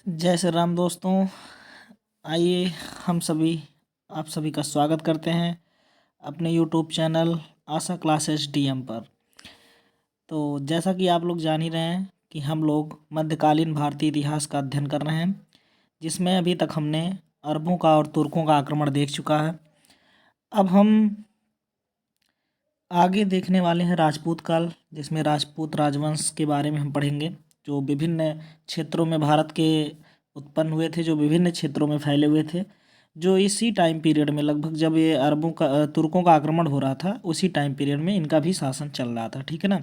जय श्री राम दोस्तों। आइए हम सभी आप सभी का स्वागत करते हैं अपने यूट्यूब चैनल आशा क्लासेस डीएम पर। तो जैसा कि आप लोग जान ही रहे हैं कि हम लोग मध्यकालीन भारतीय इतिहास का अध्ययन कर रहे हैं, जिसमें अभी तक हमने अरबों का और तुर्कों का आक्रमण देख चुका है। अब हम आगे देखने वाले हैं राजपूत काल, जिसमें राजपूत राजवंश के बारे में हम पढ़ेंगे, जो विभिन्न क्षेत्रों में भारत के उत्पन्न हुए थे, जो विभिन्न क्षेत्रों में फैले हुए थे, जो इसी टाइम पीरियड में लगभग जब ये अरबों का तुर्कों का आक्रमण हो रहा था उसी टाइम पीरियड में इनका भी शासन चल रहा था। ठीक है ना।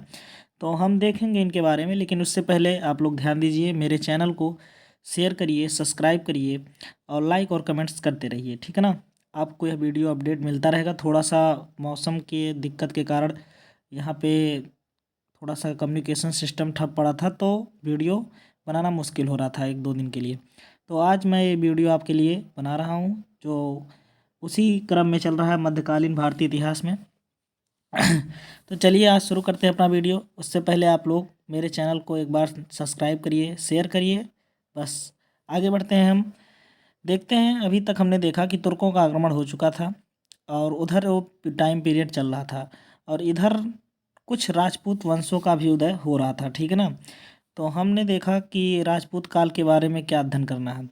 तो हम देखेंगे इनके बारे में, लेकिन उससे पहले आप लोग ध्यान दीजिए, मेरे चैनल को शेयर करिए, सब्सक्राइब करिए और लाइक और कमेंट्स करते रहिए। ठीक है ना। आपको यह वीडियो अपडेट मिलता रहेगा। थोड़ा सा मौसम के दिक्कत के कारण यहाँ पे थोड़ा सा कम्युनिकेशन सिस्टम ठप पड़ा था, तो वीडियो बनाना मुश्किल हो रहा था 1-2 दिन के लिए। तो आज मैं ये वीडियो आपके लिए बना रहा हूँ, जो उसी क्रम में चल रहा है मध्यकालीन भारतीय इतिहास में। तो चलिए आज शुरू करते हैं अपना वीडियो। उससे पहले आप लोग मेरे चैनल को एक बार सब्सक्राइब करिए, शेयर करिए। बस आगे बढ़ते हैं हम। देखते हैं, अभी तक हमने देखा कि तुर्कों का आक्रमण हो चुका था और उधर वो टाइम पीरियड चल रहा था और इधर कुछ राजपूत वंशों का भी उदय हो रहा था। ठीक है ना। तो हमने देखा कि राजपूत काल के बारे में क्या अध्ययन करना है।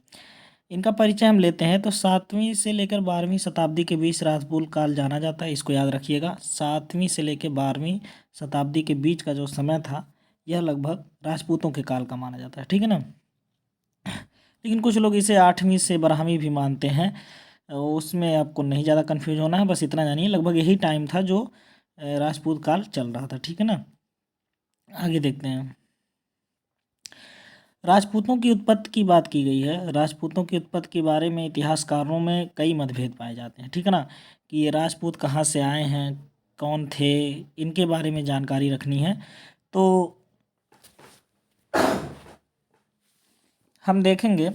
इनका परिचय हम लेते हैं। तो 7वीं से लेकर 12वीं शताब्दी के बीच राजपूत काल जाना जाता है, इसको याद रखिएगा। 7वीं से लेकर 12वीं शताब्दी के बीच का जो समय था, यह लगभग राजपूतों के काल का माना जाता है। ठीक है ना। लेकिन कुछ लोग इसे 8वीं से 12वीं भी मानते हैं, उसमें आपको नहीं ज़्यादा कन्फ्यूज होना है। बस इतना जानिए लगभग यही टाइम था जो राजपूत काल चल रहा था। ठीक है ना। आगे देखते हैं। राजपूतों की उत्पत्ति की बात की गई है। राजपूतों की उत्पत्ति के बारे में इतिहासकारों में कई मतभेद पाए जाते हैं। ठीक है ना। कि ये राजपूत कहाँ से आए हैं, कौन थे, इनके बारे में जानकारी रखनी है। तो हम देखेंगे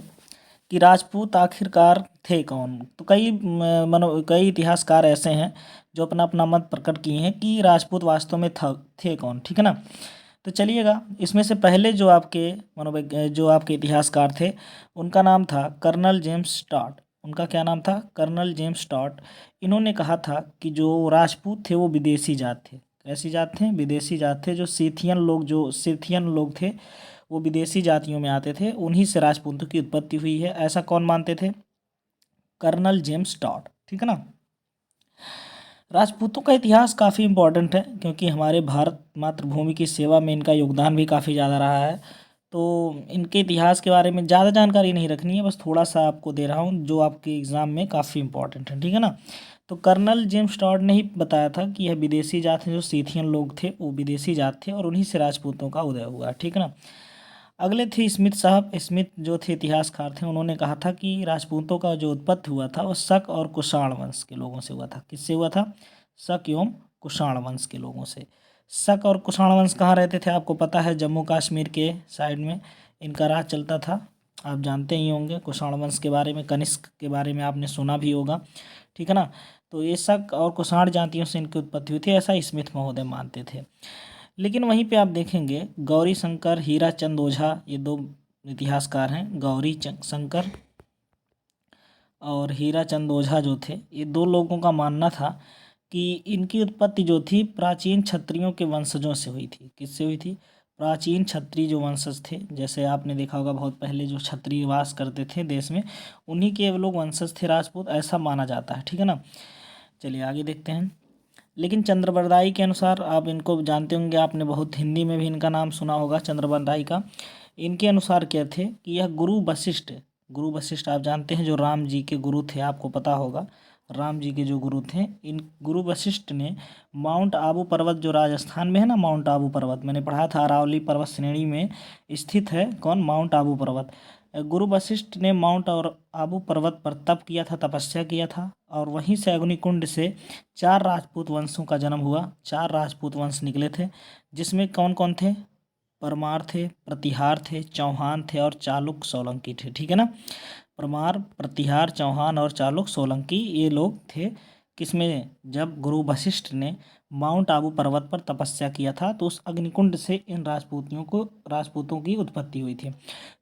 कि राजपूत आखिरकार थे कौन। तो कई इतिहासकार ऐसे हैं जो अपना अपना मत प्रकट किए हैं कि राजपूत वास्तव में थे कौन। ठीक है ना। तो चलिएगा, इसमें से पहले जो आपके इतिहासकार थे, उनका नाम था कर्नल जेम्स टॉड। उनका क्या नाम था? Colonel James Tod. इन्होंने कहा था कि जो राजपूत थे वो विदेशी जात थे। कैसी जात थे? विदेशी जात थे। जो सिथियन लोग थे, वो विदेशी जातियों में आते थे, उन्हीं से राजपूतों की उत्पत्ति हुई है, ऐसा कौन मानते थे? Colonel James Tod. ठीक है ना। राजपूतों का इतिहास काफ़ी इम्पोर्टेंट है, क्योंकि हमारे भारत मातृभूमि की सेवा में इनका योगदान भी काफ़ी ज़्यादा रहा है। तो इनके इतिहास के बारे में ज़्यादा जानकारी नहीं रखनी है, बस थोड़ा सा आपको दे रहा हूँ जो आपके एग्ज़ाम में काफ़ी इम्पोर्टेंट है। ठीक है ना। तो कर्नल जेम्स टॉड ने ही बताया था कि यह विदेशी जात हैं, जो सीथियन लोग थे वो विदेशी जात थे और उन्हीं से राजपूतों का उदय हुआ। ठीक है ना। अगले थे स्मिथ साहब। स्मिथ जो थे इतिहासकार थे, उन्होंने कहा था कि राजपूतों का जो उत्पत्ति हुआ था वो शक और कुषाण वंश के लोगों से हुआ था। किससे हुआ था? शक एवं कुषाण वंश के लोगों से। शक और कुषाण वंश कहाँ रहते थे? आपको पता है, जम्मू कश्मीर के साइड में इनका राज चलता था। आप जानते ही होंगे कुषाण वंश के बारे में, कनिष्क के बारे में आपने सुना भी होगा। ठीक है ना। तो ये शक और कुषाण जातियों से इनकी उत्पत्ति हुई थी, ऐसा स्मिथ महोदय मानते थे। लेकिन वहीं पे आप देखेंगे गौरी शंकर, हीरा चंद ओझा, ये दो इतिहासकार हैं। शंकर और हीरा चंद ओझा जो थे, ये दो लोगों का मानना था कि इनकी उत्पत्ति जो थी प्राचीन क्षत्रियों के वंशजों से हुई थी। किससे हुई थी? प्राचीन क्षत्रिय जो वंशज थे, जैसे आपने देखा होगा बहुत पहले जो क्षत्रिय वास करते थे देश में, उन्हीं के लोग वंशज थे राजपूत, ऐसा माना जाता है। ठीक है ना। चलिए आगे देखते हैं। लेकिन चंद्रबरदाई के अनुसार, आप इनको जानते होंगे, आपने बहुत हिंदी में भी इनका नाम सुना होगा चंद्रबरदाई का। इनके अनुसार क्या थे कि यह गुरु वशिष्ठ आप जानते हैं, जो राम जी के गुरु थे, आपको पता होगा। राम जी के जो गुरु थे, इन गुरु वशिष्ठ ने माउंट आबू पर्वत, जो राजस्थान में है ना, माउंट आबू पर्वत मैंने पढ़ा था, अरावली पर्वत श्रेणी में स्थित है। कौन? माउंट आबू पर्वत। गुरु वशिष्ठ ने माउंट और आबू पर्वत पर तप किया था, तपस्या किया था, और वहीं से अग्निकुंड से 4 राजपूत वंशों का जन्म हुआ। 4 राजपूत वंश निकले थे, जिसमें कौन कौन थे? परमार थे, प्रतिहार थे, चौहान थे और चालुक सोलंकी थे। ठीक है ना। परमार, प्रतिहार, चौहान और चालुक सोलंकी, ये लोग थे किसमें, जब गुरु वशिष्ठ ने माउंट आबू पर्वत पर तपस्या किया था तो उस अग्निकुंड से इन राजपूतों की उत्पत्ति हुई थी।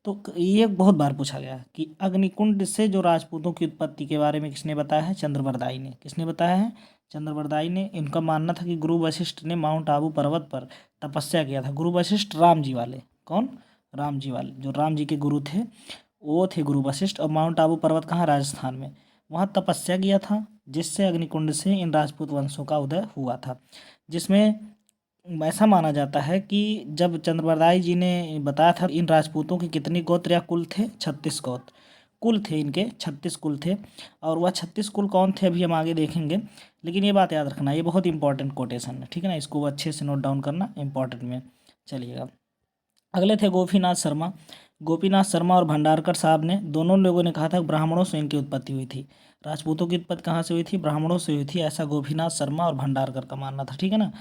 तो ये बहुत बार पूछा गया कि अग्निकुंड से जो राजपूतों की उत्पत्ति के बारे में किसने बताया है, चंद्रबरदाई ने। किसने बताया है, चंद्रबरदाई ने। इनका मानना था कि गुरु वशिष्ठ ने माउंट आबू पर्वत पर तपस्या किया था। गुरु वशिष्ठ राम जी वाले, कौन, राम जी वाले, जो राम जी के गुरु थे वो थे गुरु वशिष्ठ। और माउंट आबू पर्वत कहाँ, राजस्थान में, वहाँ तपस्या किया था, जिससे अग्निकुंड से इन राजपूत वंशों का उदय हुआ था। जिसमें ऐसा माना जाता है कि जब चंद्रबरदाई जी ने बताया था इन राजपूतों के कितने गोत्र या कुल थे, 36 गोत्र कुल थे इनके, 36 कुल थे। और वह 36 कुल कौन थे अभी हम आगे देखेंगे, लेकिन ये बात याद रखना, ये बहुत इंपॉर्टेंट कोटेशन है, ठीक है ना, इसको अच्छे से नोट डाउन करना इंपॉर्टेंट में। चलिएगा, अगले थे गोपीनाथ शर्मा। गोपीनाथ शर्मा और भंडारकर साहब ने, दोनों लोगों ने कहा था ब्राह्मणों से इनकी उत्पत्ति हुई थी। राजपूतों की उत्पत्ति कहाँ से हुई थी, ब्राह्मणों से हुई थी, ऐसा गोपीनाथ शर्मा और भंडारकर का मानना था, ठीक है ना।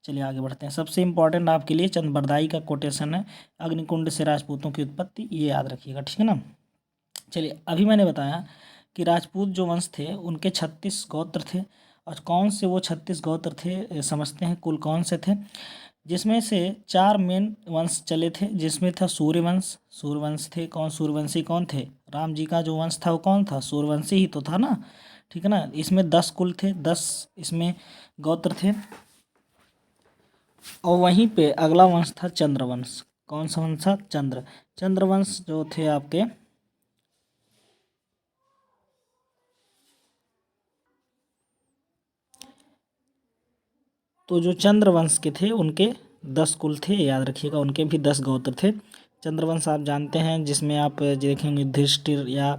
चलिए आगे बढ़ते हैं। सबसे इंपॉर्टेंट आपके लिए चंद्रबरदाई का कोटेशन है, अग्निकुंड से राजपूतों की उत्पत्ति, ये याद रखिएगा, ठीक है ना। चलिए, अभी मैंने बताया कि राजपूत जो वंश थे उनके 36 गोत्र थे। और कौन से वो 36 गोत्र थे, समझते हैं कुल कौन से थे। जिसमें से 4 मेन वंश चले थे, जिसमें था सूर्यवंश। सूर्यवंश थे, कौन सूर्यवंशी कौन थे, राम जी का जो वंश था वो कौन था, सूर्यवंशी ही तो था ना, ठीक है ना। इसमें 10 कुल थे, 10 इसमें गोत्र थे। और वहीं पे अगला वंश था चंद्रवंश। कौन सा वंश था, चंद्रवंश जो थे आपके, तो जो चंद्रवंश के थे उनके 10 कुल थे, याद रखिएगा, उनके भी 10 गोत्र थे। चंद्रवंश आप जानते हैं, जिसमें आप देखेंगे युधिष्ठिर या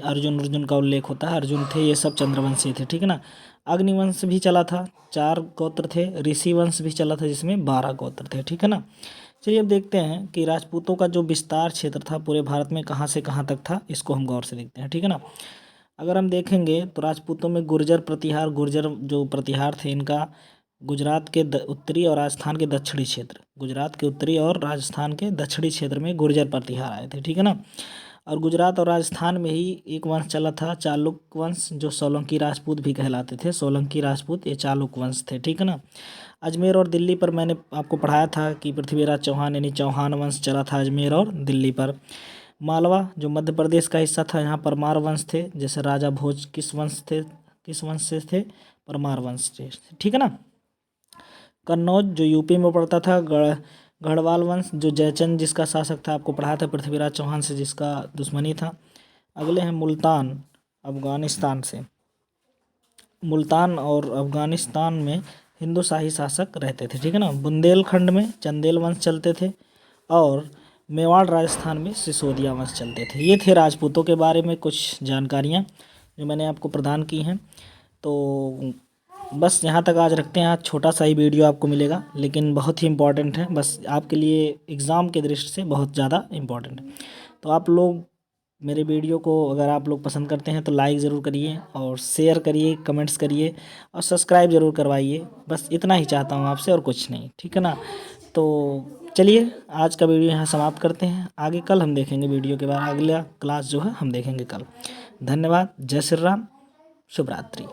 अर्जुन का उल्लेख होता है, अर्जुन थे, ये सब चंद्रवंशी थे, ठीक है ना। अग्निवंश भी चला था, 4 गोत्र थे। ऋषि वंश भी चला था, जिसमें 12 गोत्र थे, ठीक है ना। चलिए अब देखते हैं कि राजपूतों का जो विस्तार क्षेत्र था पूरे भारत में कहाँ से कहाँ तक था, इसको हम गौर से देखते हैं, ठीक है ना। अगर हम देखेंगे तो राजपूतों में गुर्जर जो प्रतिहार थे, इनका गुजरात के उत्तरी और राजस्थान के दक्षिणी क्षेत्र, गुजरात के उत्तरी और राजस्थान के दक्षिणी क्षेत्र में गुर्जर प्रतिहार आए थे, ठीक है ना। और गुजरात और राजस्थान में ही एक वंश चला था, चालुक वंश, जो सोलंकी राजपूत भी कहलाते थे। सोलंकी राजपूत ये चालुक वंश थे, ठीक है ना। अजमेर और दिल्ली पर मैंने आपको पढ़ाया था कि पृथ्वीराज चौहान यानी चौहान वंश चला था अजमेर और दिल्ली पर। मालवा जो मध्य प्रदेश का हिस्सा था, यहाँ परमार वंश थे। जैसे राजा भोज किस वंश से थे, परमार वंश से, ठीक है ना। कन्नौज जो यूपी में पड़ता था, गढ़वाल वंश जो जयचंद जिसका शासक था, आपको पढ़ा था पृथ्वीराज चौहान से जिसका दुश्मनी था। अगले हैं मुल्तान, अफगानिस्तान से। मुल्तान और अफगानिस्तान में हिंदू शाही शासक रहते थे, ठीक है ना। बुंदेलखंड में चंदेल वंश चलते थे। और मेवाड़ राजस्थान में सिसोदिया वंश चलते थे। ये थे राजपूतों के बारे में कुछ जानकारियाँ जो मैंने आपको प्रदान की हैं। तो बस यहाँ तक आज रखते हैं। आज छोटा सा ही वीडियो आपको मिलेगा, लेकिन बहुत ही इम्पोर्टेंट है, बस आपके लिए एग्ज़ाम के दृष्टि से बहुत ज़्यादा इम्पोर्टेंट है। तो आप लोग मेरे वीडियो को अगर आप लोग पसंद करते हैं तो लाइक ज़रूर करिए और शेयर करिए, कमेंट्स करिए और सब्सक्राइब ज़रूर करवाइए। बस इतना ही चाहता हूँ आपसे और कुछ नहीं, ठीक है ना। तो चलिए आज का वीडियो यहाँ समाप्त करते हैं। आगे कल हम देखेंगे वीडियो के बाद, अगला क्लास जो है हम देखेंगे कल। धन्यवाद, जय श्री राम, शुभ रात्रि।